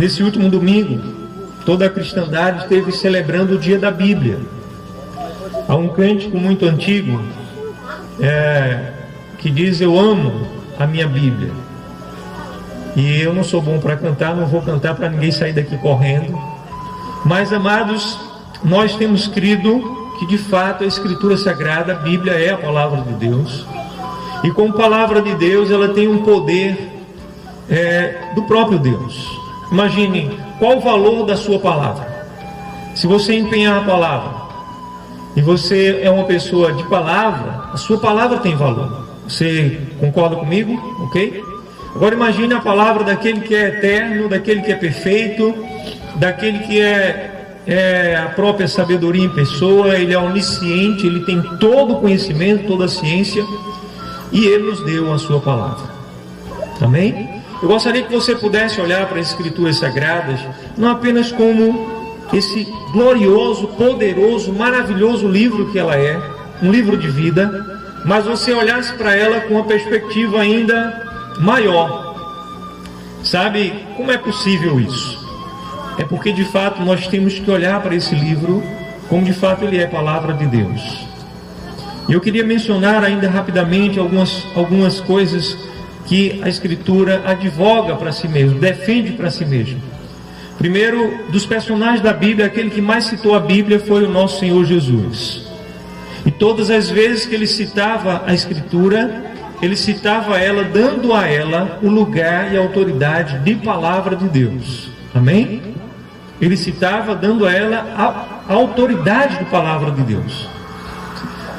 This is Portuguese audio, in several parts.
nesse último domingo, toda a cristandade esteve celebrando o dia da Bíblia. Há um cântico muito antigo que diz: eu amo a minha Bíblia. E eu não sou bom para cantar, não vou cantar para ninguém sair daqui correndo. Mas, amados, nós temos crido que de fato a Escritura Sagrada, a Bíblia, é a palavra de Deus. E como palavra de Deus, ela tem um poder do próprio Deus. Imagine qual o valor da sua palavra. Se você empenhar a palavra e você é uma pessoa de palavra, a sua palavra tem valor. Você concorda comigo? Ok? Agora imagine a palavra daquele que é eterno, daquele que é perfeito, daquele que é a própria sabedoria em pessoa. Ele é onisciente, ele tem todo o conhecimento, toda a ciência, e ele nos deu a sua palavra. Amém? Eu gostaria que você pudesse olhar para as Escrituras Sagradas não apenas como esse glorioso, poderoso, maravilhoso livro que ela é, um livro de vida, mas você olhasse para ela com uma perspectiva ainda maior. Sabe como é possível isso? É porque de fato nós temos que olhar para esse livro como de fato ele é palavra de Deus. E eu queria mencionar ainda rapidamente algumas coisas que a Escritura advoga para si mesmo, defende para si mesmo. Primeiro, dos personagens da Bíblia, aquele que mais citou a Bíblia foi o nosso Senhor Jesus. E todas as vezes que ele citava a Escritura, ele citava ela, dando a ela o lugar e a autoridade de palavra de Deus. Amém? Ele citava, dando a ela a autoridade de palavra de Deus.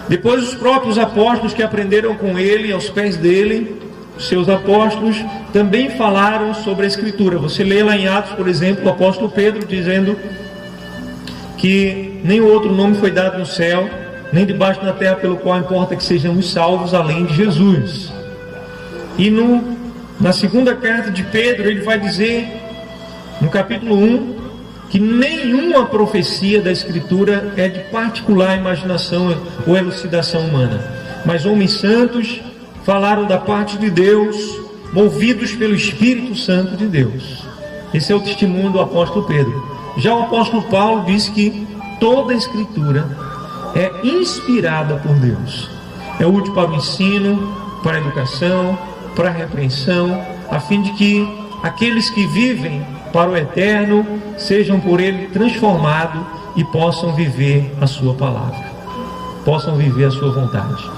Depois os próprios apóstolos que aprenderam com ele, aos pés dele, os seus apóstolos, também falaram sobre a Escritura. Você lê lá em Atos, por exemplo, o apóstolo Pedro dizendo que nenhum outro nome foi dado no céu, nem debaixo da terra, pelo qual importa que sejamos salvos, além de Jesus. E na segunda carta de Pedro, ele vai dizer, no capítulo 1, que nenhuma profecia da Escritura é de particular imaginação ou elucidação humana, mas homens santos falaram da parte de Deus, movidos pelo Espírito Santo de Deus. Esse é o testemunho do apóstolo Pedro. Já o apóstolo Paulo diz que toda a Escritura é inspirada por Deus, é útil para o ensino, para a educação, para a repreensão, a fim de que aqueles que vivem para o eterno sejam por ele transformados e possam viver a sua palavra, possam viver a sua vontade.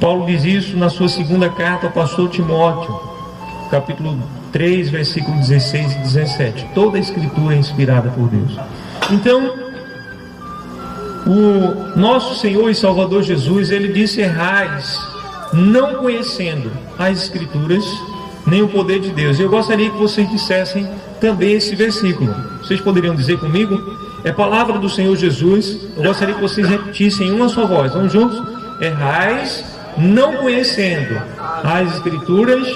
Paulo diz isso na sua segunda carta ao pastor Timóteo, capítulo 3, versículos 16 e 17. Toda a Escritura é inspirada por Deus. Então, o nosso Senhor e Salvador Jesus, ele disse: errais, não conhecendo as Escrituras, nem o poder de Deus. Eu gostaria que vocês dissessem também esse versículo. Vocês poderiam dizer comigo? É palavra do Senhor Jesus. Eu gostaria que vocês repetissem em uma só voz. Vamos juntos? Errais, não conhecendo as Escrituras,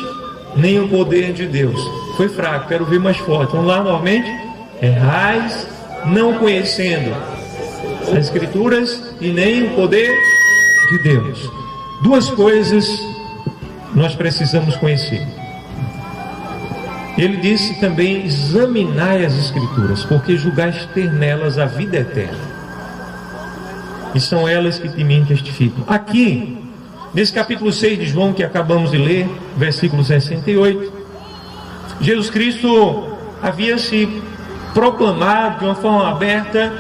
nem o poder de Deus. Foi fraco, quero ver mais forte. Vamos lá novamente? Errais, não conhecendo as Escrituras e nem o poder de Deus. Duas coisas nós precisamos conhecer. Ele disse também: examinai as Escrituras, porque julgais ter nelas a vida eterna, e são elas que de mim testificam. Aqui, nesse capítulo 6 de João que acabamos de ler, versículo 68, Jesus Cristo havia se proclamado de uma forma aberta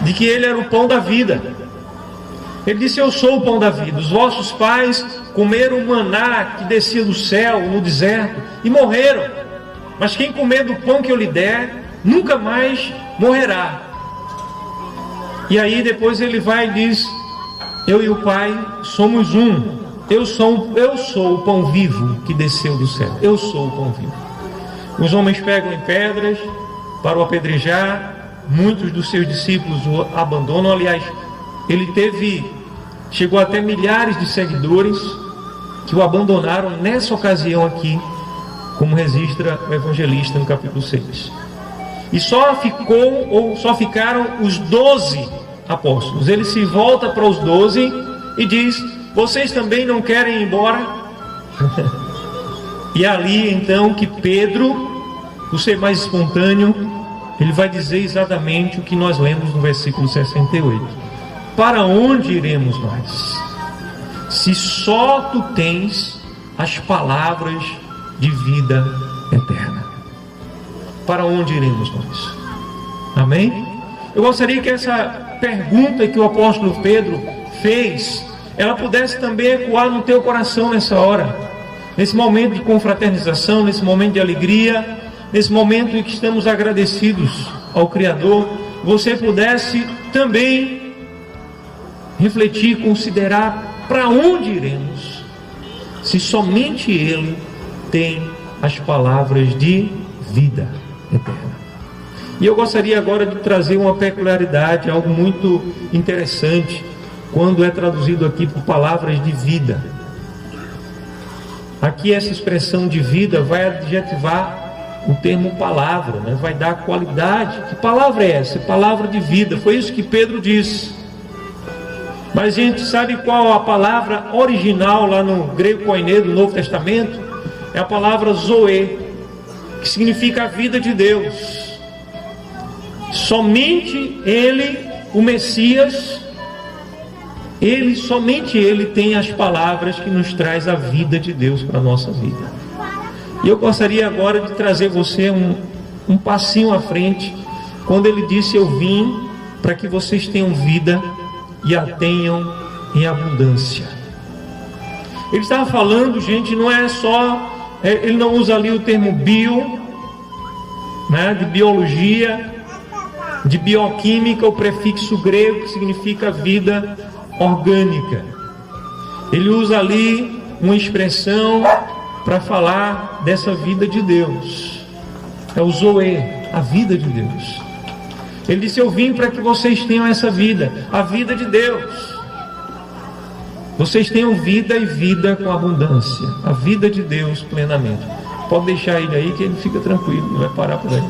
de que ele era o pão da vida. Ele disse: eu sou o pão da vida. Os vossos pais comeram o maná que descia do céu no deserto e morreram, mas quem comer do pão que eu lhe der nunca mais morrerá. E aí depois ele vai e diz: eu e o Pai somos um. Eu sou o pão vivo que desceu do céu. Eu sou o pão vivo. Os homens pegam em pedras para o apedrejar. Muitos dos seus discípulos o abandonam. Aliás, ele chegou até milhares de seguidores que o abandonaram nessa ocasião aqui, como registra o evangelista no capítulo 6. E só ficaram os 12 apóstolos. Ele se volta para os 12 e diz: vocês também não querem ir embora? E ali então que Pedro por ser mais espontâneo, ele vai dizer exatamente o que nós lemos no versículo 68. Para onde iremos nós? Se só tu tens as palavras de vida eterna. Para onde iremos nós? Amém? Eu gostaria que essa pergunta que o apóstolo Pedro fez, ela pudesse também ecoar no teu coração nessa hora, nesse momento de confraternização, nesse momento de alegria, nesse momento em que estamos agradecidos ao Criador, você pudesse também refletir, considerar para onde iremos, se somente Ele tem as palavras de vida eterna. E eu gostaria agora de trazer uma peculiaridade, algo muito interessante, quando é traduzido aqui por palavras de vida. Aqui essa expressão de vida vai adjetivar o termo palavra, né? Vai dar qualidade. Que palavra é essa? Palavra de vida. Foi isso que Pedro disse. Mas a gente sabe qual a palavra original lá no grego koiné do Novo Testamento? É a palavra zoe, que significa a vida de Deus. Somente Ele, o Messias, somente Ele tem as palavras que nos traz a vida de Deus para a nossa vida. E eu gostaria agora de trazer você um passinho à frente, quando Ele disse: eu vim para que vocês tenham vida e a tenham em abundância. Ele estava falando, gente, não é só, ele não usa ali o termo bio, né, de biologia, de bioquímica, o prefixo grego que significa vida orgânica. Ele usa ali uma expressão para falar dessa vida de Deus. É o zoe, a vida de Deus. Ele disse: eu vim para que vocês tenham essa vida, a vida de Deus. Vocês tenham vida e vida com abundância, a vida de Deus plenamente. Pode deixar ele aí que ele fica tranquilo, não vai parar por aí.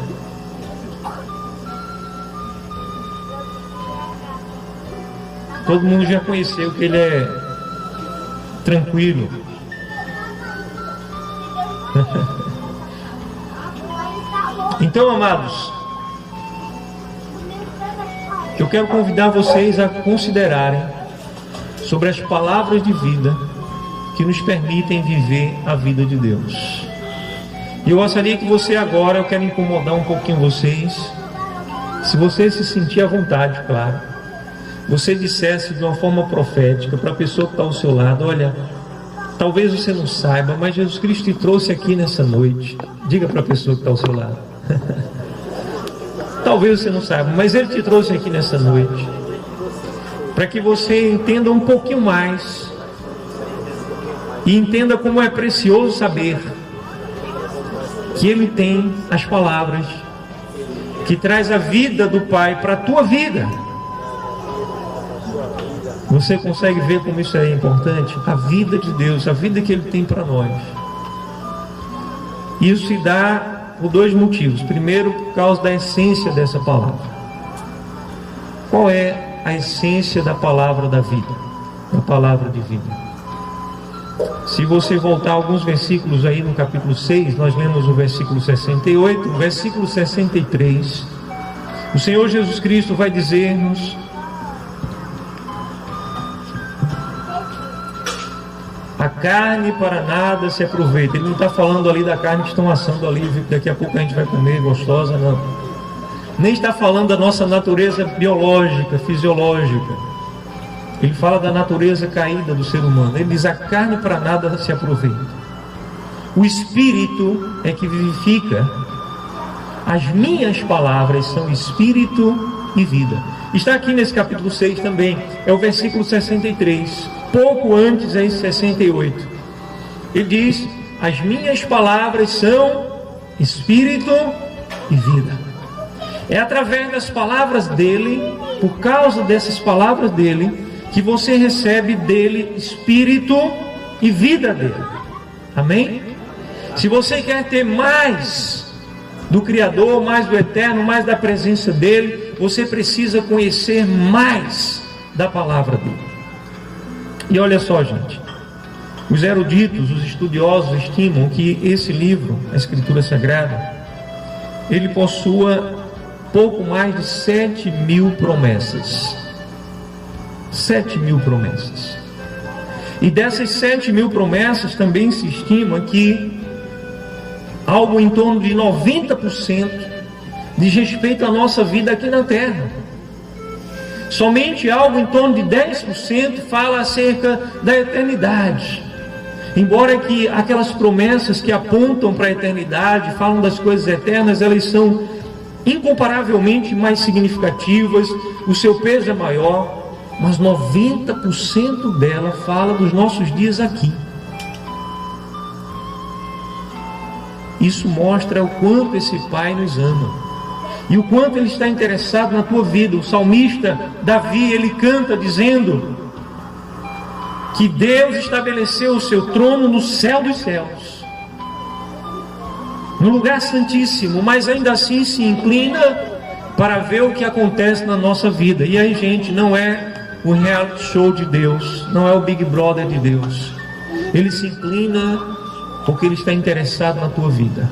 Todo mundo já conheceu que ele é tranquilo. Então, amados, eu quero convidar vocês a considerarem sobre as palavras de vida que nos permitem viver a vida de Deus. E eu gostaria que você agora, eu quero incomodar um pouquinho vocês, se você se sentir à vontade, claro, você dissesse de uma forma profética para a pessoa que está ao seu lado: olha, talvez você não saiba, mas Jesus Cristo te trouxe aqui nessa noite. Diga para a pessoa que está ao seu lado. Talvez você não saiba, mas Ele te trouxe aqui nessa noite para que você entenda um pouquinho mais e entenda como é precioso saber que Ele tem as palavras que traz a vida do Pai para a tua vida. Você consegue ver como isso é importante? A vida de Deus, a vida que Ele tem para nós. Isso se dá por dois motivos. Primeiro, por causa da essência dessa palavra. Qual é a essência da palavra da vida? Da palavra de vida. Se você voltar alguns versículos aí no capítulo 6, nós lemos o versículo 68, o versículo 63. O Senhor Jesus Cristo vai dizer-nos: a carne para nada se aproveita. Ele não está falando ali da carne que estão assando ali, daqui a pouco a gente vai comer, gostosa, não. Nem está falando da nossa natureza biológica, fisiológica. Ele fala da natureza caída do ser humano. Ele diz: a carne para nada se aproveita. O Espírito é que vivifica. As minhas palavras são Espírito e vida. Está aqui nesse capítulo 6 também. É o versículo 63. Pouco antes, em 68. Ele diz: as minhas palavras são Espírito e vida. É através das palavras dele, por causa dessas palavras dele, que você recebe dele Espírito e vida dele. Amém? Se você quer ter mais do Criador, mais do Eterno, mais da presença dele, você precisa conhecer mais da palavra dele. E olha só, gente, os eruditos, os estudiosos estimam que esse livro, a Escritura Sagrada, ele possua pouco mais de 7.000 promessas. 7.000 promessas. E dessas 7.000 promessas também se estima que algo em torno de 90% diz respeito à nossa vida aqui na terra. Somente algo em torno de 10% fala acerca da eternidade. Embora que aquelas promessas que apontam para a eternidade, falam das coisas eternas, elas são incomparavelmente mais significativas, o seu peso é maior, mas 90% dela fala dos nossos dias aqui. Isso mostra o quanto esse Pai nos ama e o quanto Ele está interessado na tua vida. O salmista Davi, ele canta dizendo que Deus estabeleceu o seu trono no céu dos céus, no lugar santíssimo, mas ainda assim se inclina para ver o que acontece na nossa vida. E aí, gente, não é o reality show de Deus, não é o Big Brother de Deus. Ele se inclina porque Ele está interessado na tua vida,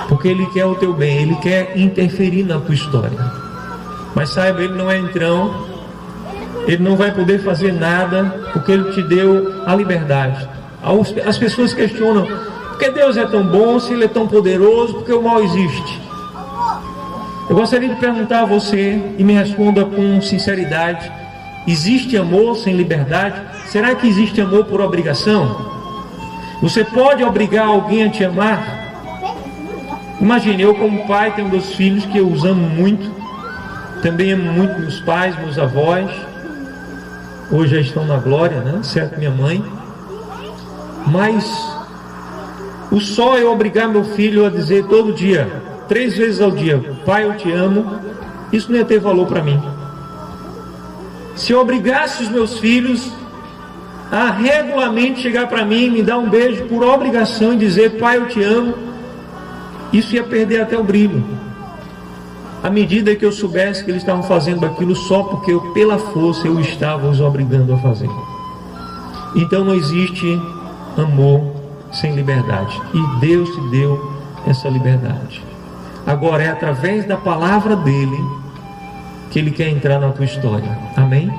porque Ele quer o teu bem, Ele quer interferir na tua história. Mas saiba, Ele não é entrão, Ele não vai poder fazer nada, porque Ele te deu a liberdade. As pessoas questionam: por que Deus é tão bom, se Ele é tão poderoso, porque o mal existe? Eu gostaria de perguntar a você, e me responda com sinceridade: existe amor sem liberdade? Será que existe amor por obrigação? Você pode obrigar alguém a te amar? Imagine, eu como pai tenho 2 filhos que eu os amo muito, também amo muito meus pais, meus avós, hoje já estão na glória, né? Certo, minha mãe. Mas o só eu obrigar meu filho a dizer todo dia, 3 vezes ao dia: pai, eu te amo, isso não ia ter valor para mim. Se eu obrigasse os meus filhos a regularmente chegar para mim, me dar um beijo por obrigação e dizer: pai, eu te amo, isso ia perder até o brilho. À medida que eu soubesse que eles estavam fazendo aquilo só porque eu, pela força, eu estava os obrigando a fazer. Então não existe amor sem liberdade, e Deus te deu essa liberdade. Agora é através da palavra dele que Ele quer entrar na tua história. Amém?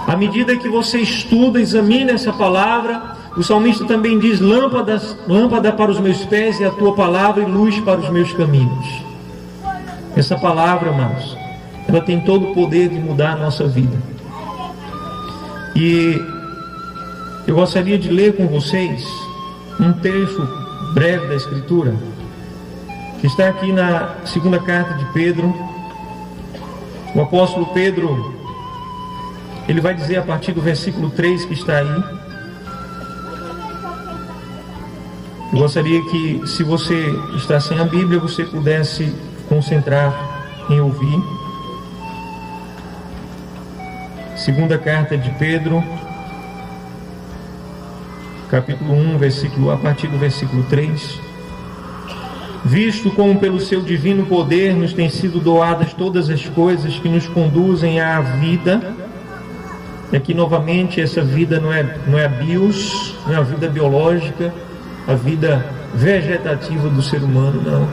À medida que você estuda, examina essa palavra, o salmista também diz: lâmpada para os meus pés é a tua palavra e luz para os meus caminhos. Essa palavra, amados, ela tem todo o poder de mudar a nossa vida. E eu gostaria de ler com vocês um trecho breve da Escritura, que está aqui na segunda carta de Pedro. O apóstolo Pedro, ele vai dizer a partir do versículo 3 que está aí. Eu gostaria que, se você está sem a Bíblia, você pudesse concentrar em ouvir. Segunda carta de Pedro, capítulo 1, a partir do versículo 3. Visto como pelo seu divino poder nos têm sido doadas todas as coisas que nos conduzem à vida. E aqui novamente essa vida não é a bios, não é a vida biológica, a vida vegetativa do ser humano, não.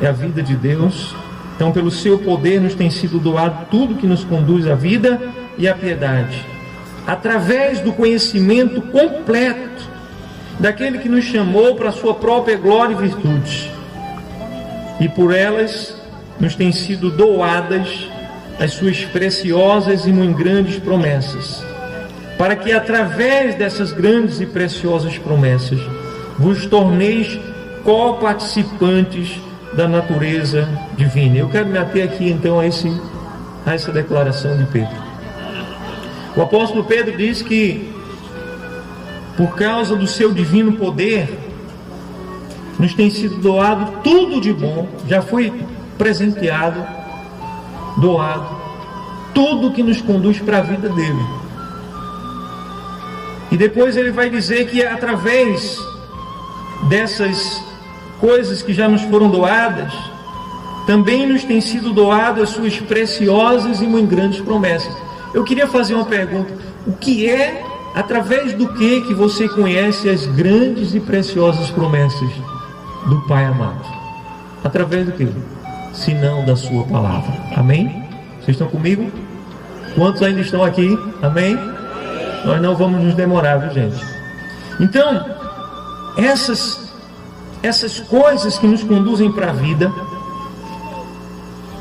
É a vida de Deus. Então, pelo seu poder nos tem sido doado tudo que nos conduz à vida e à piedade, através do conhecimento completo daquele que nos chamou para a sua própria glória e virtude. E por elas nos têm sido doadas as suas preciosas e muito grandes promessas, para que através dessas grandes e preciosas promessas vos torneis co-participantes da natureza divina. Eu quero me ater aqui então a essa declaração de Pedro. O apóstolo Pedro diz que por causa do seu divino poder nos tem sido doado tudo de bom, já foi presenteado, doado, tudo que nos conduz para a vida dele. E depois ele vai dizer que através dessas coisas que já nos foram doadas, também nos tem sido doadas as suas preciosas e muito grandes promessas. Eu queria fazer uma pergunta: o que é, através do que você conhece as grandes e preciosas promessas do Pai amado? Através do quê? Senão da sua palavra. Amém? Vocês estão comigo? Quantos ainda estão aqui? Amém? Nós não vamos nos demorar, viu, gente? Então, essas coisas que nos conduzem para a vida,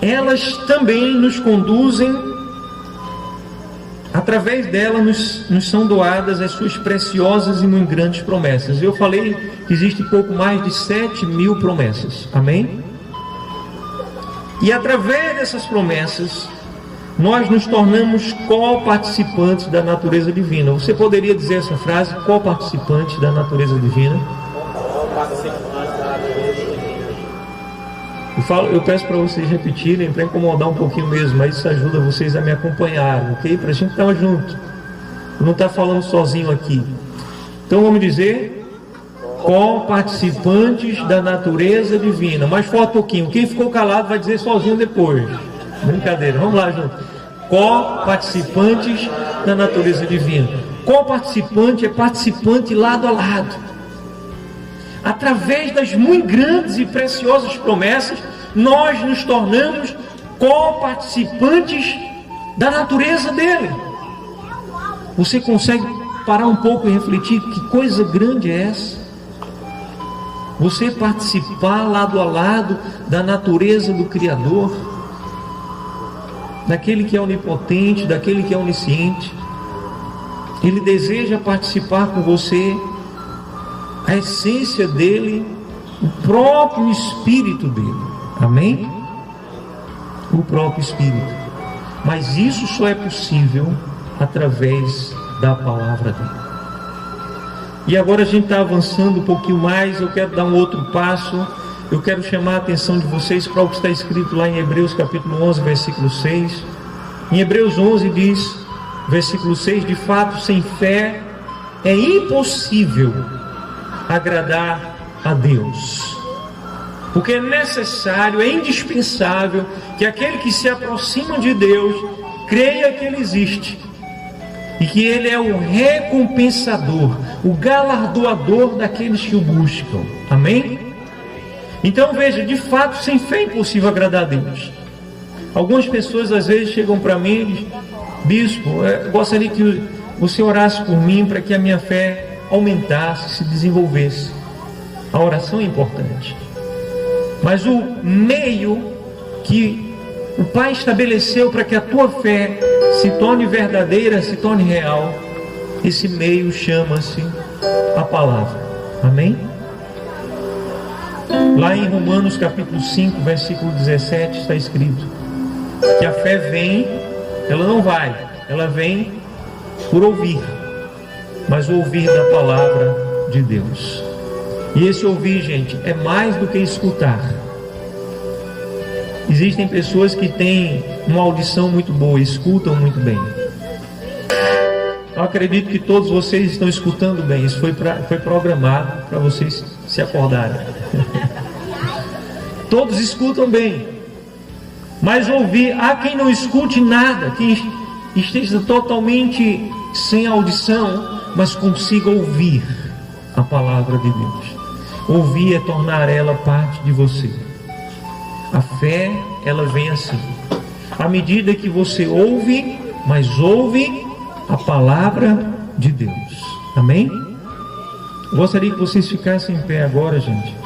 elas também nos conduzem, através dela nos são doadas as suas preciosas e muito grandes promessas. Eu falei que existe pouco mais de 7.000 promessas. Amém? E através dessas promessas, nós nos tornamos co-participantes da natureza divina. Você poderia dizer essa frase, co-participante da natureza divina? Eu peço para vocês repetirem, para incomodar um pouquinho mesmo, mas isso ajuda vocês a me acompanharem, ok? Para a gente estar junto, não estar falando sozinho aqui. Então vamos dizer, co-participantes da natureza divina. Mais forte um pouquinho, quem ficou calado vai dizer sozinho depois. Brincadeira, vamos lá junto. Co-participantes da natureza divina. Co-participante é participante lado a lado. Através das muito grandes e preciosas promessas, nós nos tornamos co-participantes da natureza dele. Você consegue parar um pouco e refletir que coisa grande é essa? Você participar lado a lado da natureza do Criador, daquele que é onipotente, daquele que é onisciente. Ele deseja participar com você a essência dele, o próprio Espírito dele. Amém? O próprio Espírito. Mas isso só é possível através da palavra dele. E agora a gente está avançando um pouquinho mais. Eu quero dar um outro passo. Eu quero chamar a atenção de vocês para o que está escrito lá em Hebreus capítulo 11, versículo 6. Em Hebreus 11 diz, versículo 6, de fato, sem fé é impossível agradar a Deus. Porque é necessário, é indispensável que aquele que se aproxima de Deus creia que Ele existe e que Ele é o recompensador, o galardoador daqueles que o buscam. Amém? Então veja, de fato, sem fé é impossível agradar a Deus. Algumas pessoas às vezes chegam para mim e dizem, bispo, eu gostaria que você orasse por mim para que a minha fé aumentasse, se desenvolvesse. A oração é importante, mas o meio que o Pai estabeleceu para que a tua fé se torne verdadeira, se torne real, esse meio chama-se a palavra. Amém? Lá em Romanos capítulo 5, versículo 17 está escrito que a fé vem, ela não vai, ela vem por ouvir, mas ouvir da palavra de Deus. E esse ouvir, gente, é mais do que escutar. Existem pessoas que têm uma audição muito boa, escutam muito bem. Eu acredito que todos vocês estão escutando bem. Isso foi programado para vocês se acordarem. Todos escutam bem, mas ouvir, há quem não escute nada, quem esteja totalmente sem audição, mas consiga ouvir a palavra de Deus. Ouvir é tornar ela parte de você. A fé, ela vem assim, à medida que você ouve, mas ouve a palavra de Deus. Amém? Eu gostaria que vocês ficassem em pé agora, gente.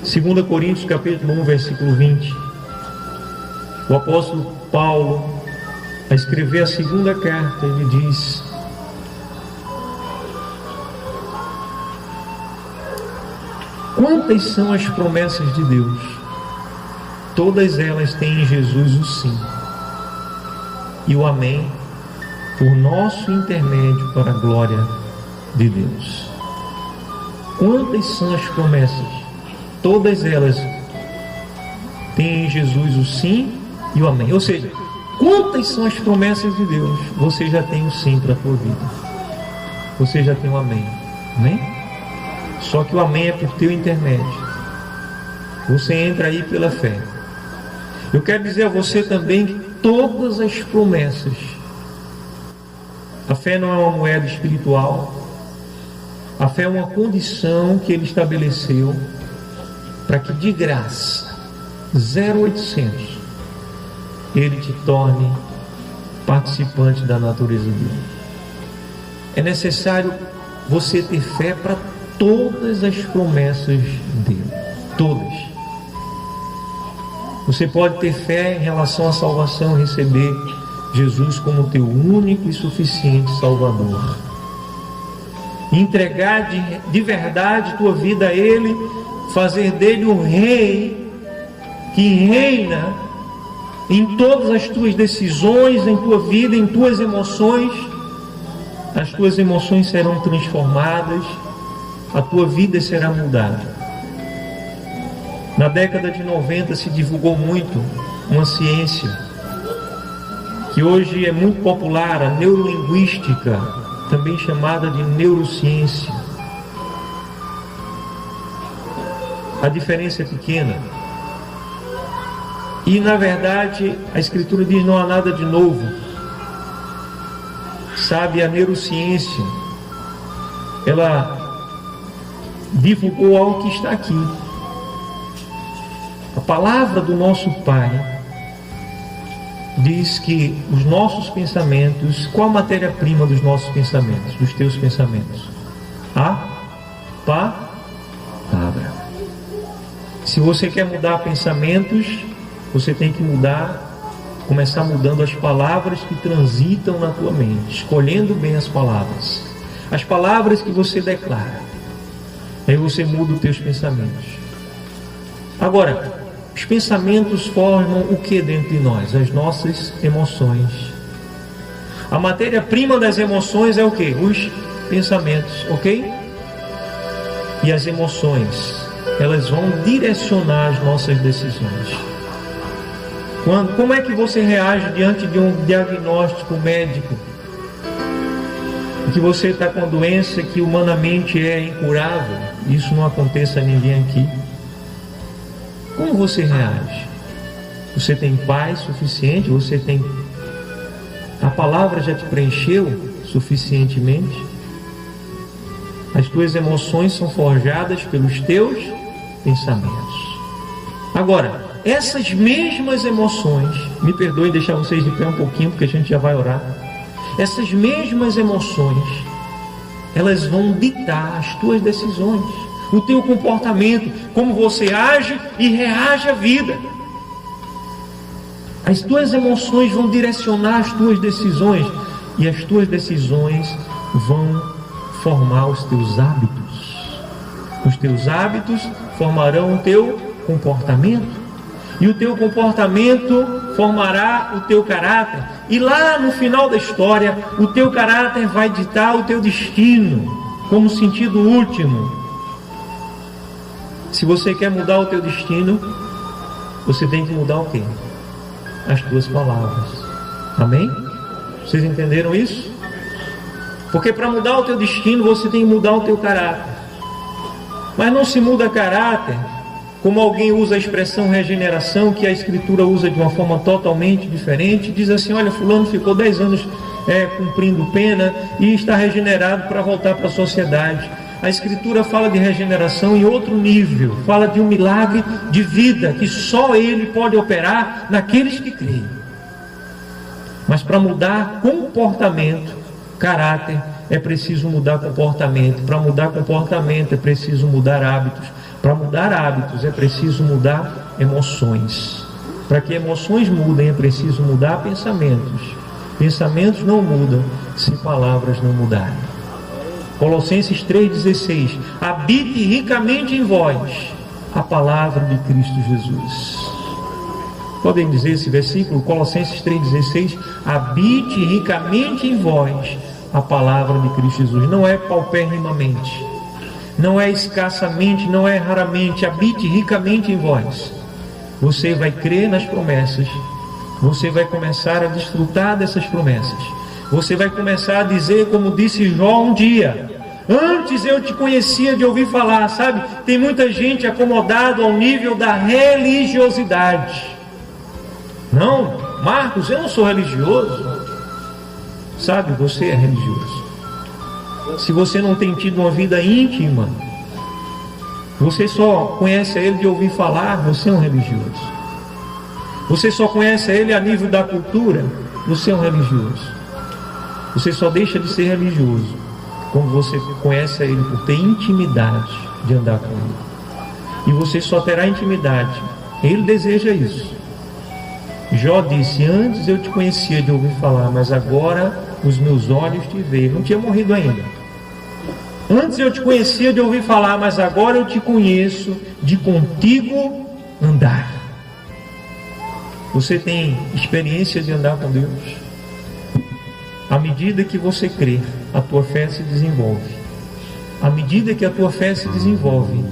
Segunda Coríntios capítulo 1, versículo 20. O apóstolo Paulo, a escrever a segunda carta, ele diz: quantas são as promessas de Deus? Todas elas têm em Jesus o sim e o amém, por nosso intermédio para a glória de Deus. Quantas são as promessas? Todas elas têm em Jesus o sim e o amém. Ou seja, quantas são as promessas de Deus? Você já tem o sim para a tua vida. Você já tem o amém. Amém? Só que o amém é por teu intermédio. Você entra aí pela fé. Eu quero dizer a você também que todas as promessas, a fé não é uma moeda espiritual, A fé é uma condição que Ele estabeleceu para que de graça, 0800, Ele te torne participante da natureza dele. É necessário você ter fé para todas as promessas dele. Todas. Você pode ter fé em relação à salvação, receber Jesus como teu único e suficiente Salvador. Entregar de verdade tua vida a Ele, fazer dele um rei que reina em todas as tuas decisões, em tua vida, em tuas emoções. As tuas emoções serão transformadas, a tua vida será mudada. Na década de 90 se divulgou muito uma ciência que hoje é muito popular, a neurolinguística, também chamada de neurociência. A diferença é pequena. E na verdade a Escritura diz: não há nada de novo. Sabe, a neurociência, ela divulgou algo que está aqui. A palavra do nosso Pai diz que os nossos pensamentos, qual a matéria-prima dos nossos pensamentos, dos teus pensamentos? A palavra. Se você quer mudar pensamentos, você tem que começar mudando as palavras que transitam na tua mente, escolhendo bem as palavras que você declara. Aí você muda os teus pensamentos. Agora, os pensamentos formam o que dentro de nós? As nossas emoções. A matéria-prima das emoções é o que? Os pensamentos, ok? E as emoções, elas vão direcionar as nossas decisões. Como é que você reage diante de um diagnóstico médico? Que você está com doença que humanamente é incurável? Isso não aconteça a ninguém aqui. Como você reage? Você tem paz suficiente? A palavra já te preencheu suficientemente? As tuas emoções são forjadas pelos teus pensamentos. Agora, essas mesmas emoções, me perdoem deixar vocês de pé um pouquinho, porque a gente já vai orar. Essas mesmas emoções, elas vão ditar as tuas decisões, o teu comportamento, como você age e reage à vida. As tuas emoções vão direcionar as tuas decisões, e as tuas decisões vão formar os teus hábitos. Os teus hábitos formarão o teu comportamento, e o teu comportamento formará o teu caráter. E lá no final da história, o teu caráter vai ditar o teu destino, como sentido último. Se você quer mudar o teu destino, você tem que mudar o quê? As tuas palavras. Amém? Vocês entenderam isso? Porque para mudar o teu destino, você tem que mudar o teu caráter. Mas não se muda caráter como alguém usa a expressão regeneração, que a Escritura usa de uma forma totalmente diferente. Diz assim: olha, fulano ficou 10 anos cumprindo pena e está regenerado para voltar para a sociedade. A Escritura fala de regeneração em outro nível, fala de um milagre de vida que só Ele pode operar naqueles que creem. Mas para mudar comportamento, caráter, é preciso mudar comportamento. Para mudar comportamento é preciso mudar hábitos. Para mudar hábitos é preciso mudar emoções. Para que emoções mudem é preciso mudar pensamentos. Pensamentos não mudam se palavras não mudarem. Colossenses 3,16: habite ricamente em vós a palavra de Cristo Jesus. Podem dizer esse versículo? Colossenses 3,16: habite ricamente em vós a palavra de Cristo Jesus. Não é paupérrimamente, não é escassamente, não é raramente. Habite ricamente em vós. Você vai crer nas promessas, você vai começar a desfrutar dessas promessas, você vai começar a dizer como disse Jó um dia: antes eu te conhecia de ouvir falar. Sabe, tem muita gente acomodada ao nível da religiosidade. Não, Marcos, eu não sou religioso. Sabe, você é religioso. se você não tem tido uma vida íntima, você só conhece a Ele de ouvir falar, você é um religioso. Você só conhece a Ele a nível da cultura, você é um religioso. Você só deixa de ser religioso quando você conhece a Ele por ter intimidade de andar com Ele. E você só terá intimidade. Ele deseja isso. Jó disse: antes eu te conhecia de ouvir falar, mas agora os meus olhos te veem. Não tinha morrido ainda. Antes eu te conhecia de ouvir falar, mas agora eu te conheço de contigo andar. Você tem experiência de andar com Deus? À medida que você crê, a tua fé se desenvolve. À medida que a tua fé se desenvolve,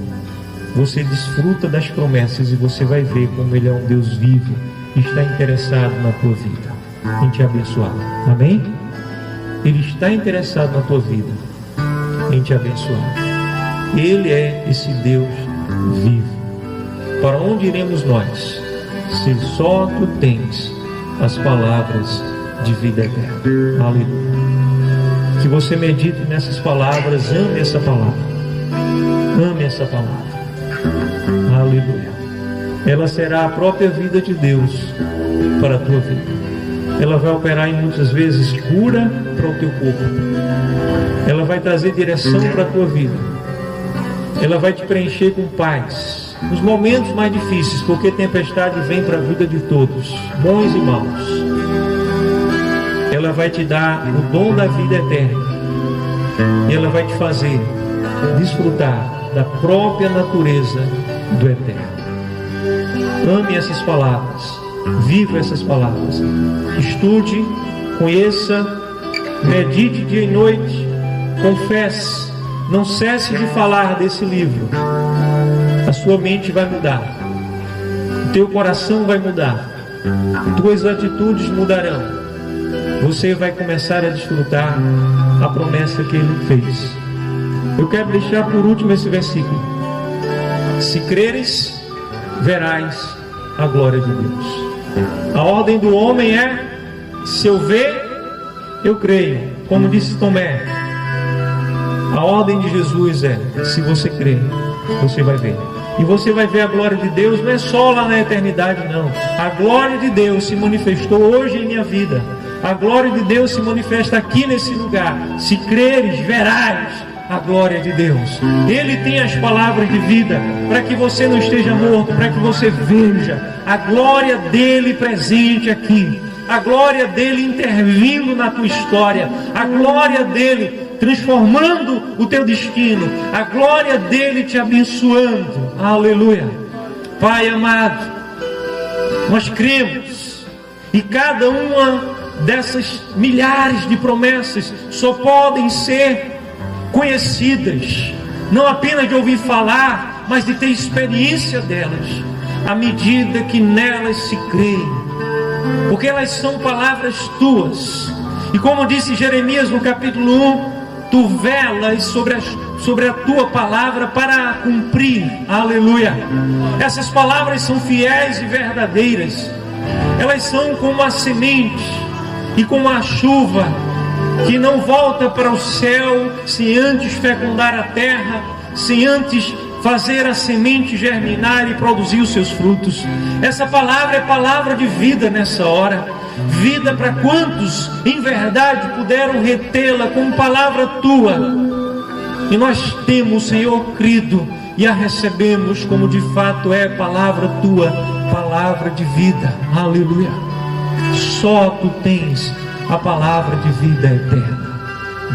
você desfruta das promessas e você vai ver como Ele é um Deus vivo e está interessado na tua vida, em te abençoar. Amém? Ele está interessado na tua vida, em te abençoar. Ele é esse Deus vivo. Para onde iremos nós, se só tu tens as palavras de vida eterna? Aleluia. Que você medite nessas palavras, ame essa palavra. Ame essa palavra. Aleluia. Ela será a própria vida de Deus para a tua vida. Ela vai operar em muitas vezes cura para o teu corpo. Ela vai trazer direção para a tua vida. Ela vai te preencher com paz nos momentos mais difíceis, porque tempestade vem para a vida de todos, bons e maus. Ela vai te dar o dom da vida eterna. E ela vai te fazer desfrutar da própria natureza do eterno. Ame essas palavras. Viva essas palavras. Estude, conheça, medite dia e noite, confesse, não cesse de falar desse livro. A sua mente vai mudar, o teu coração vai mudar, tuas atitudes mudarão. Você vai começar a desfrutar a promessa que Ele fez. Eu quero deixar por último esse versículo: se creres, verás a glória de Deus. A ordem do homem é: se eu ver, eu creio. Como disse Tomé, a ordem de Jesus é: se você crer, você vai ver. E você vai ver a glória de Deus, não é só lá na eternidade, não. A glória de Deus se manifestou hoje em minha vida. A glória de Deus se manifesta aqui nesse lugar. Se creres, verás a glória de Deus. Ele tem as palavras de vida para que você não esteja morto, para que você veja a glória dele presente aqui, a glória dele intervindo na tua história, a glória dele transformando o teu destino, a glória dele te abençoando. Aleluia. Pai amado, nós cremos, e cada uma dessas milhares de promessas só podem ser conhecidas, não apenas de ouvir falar, mas de ter experiência delas, à medida que nelas se crê, porque elas são palavras tuas. E como disse Jeremias no capítulo 1, tu velas sobre a tua palavra para cumprir. Aleluia. Essas palavras são fiéis e verdadeiras. Elas são como a semente e como a chuva, que não volta para o céu sem antes fecundar a terra, sem antes fazer a semente germinar e produzir os seus frutos. Essa palavra é palavra de vida nessa hora. Vida para quantos em verdade puderam retê-la como palavra tua. E nós temos, Senhor, crido e a recebemos como de fato é palavra tua, palavra de vida. Aleluia. Só tu tens a palavra de vida eterna.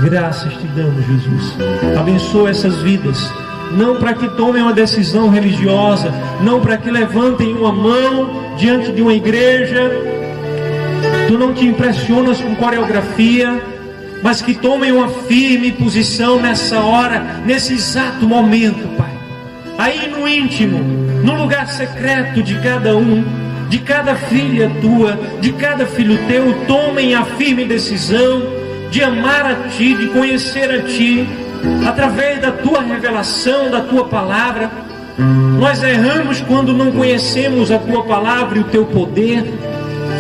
Graças te damos, Jesus. Abençoa essas vidas, não para que tomem uma decisão religiosa, não para que levantem uma mão diante de uma igreja. Tu não te impressionas com coreografia, mas que tomem uma firme posição nessa hora, nesse exato momento, Pai. Aí no íntimo, no lugar secreto de cada um, de cada filha tua, de cada filho teu, tomem a firme decisão de amar a Ti, de conhecer a Ti, através da Tua revelação, da Tua palavra. Nós erramos quando não conhecemos a Tua palavra e o Teu poder.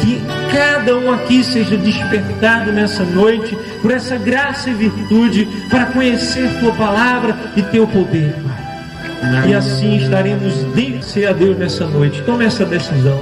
Que cada um aqui seja despertado nessa noite por essa graça e virtude para conhecer Tua palavra e Teu poder, Pai. E assim estaremos dentro a Deus nessa noite. Tome essa decisão.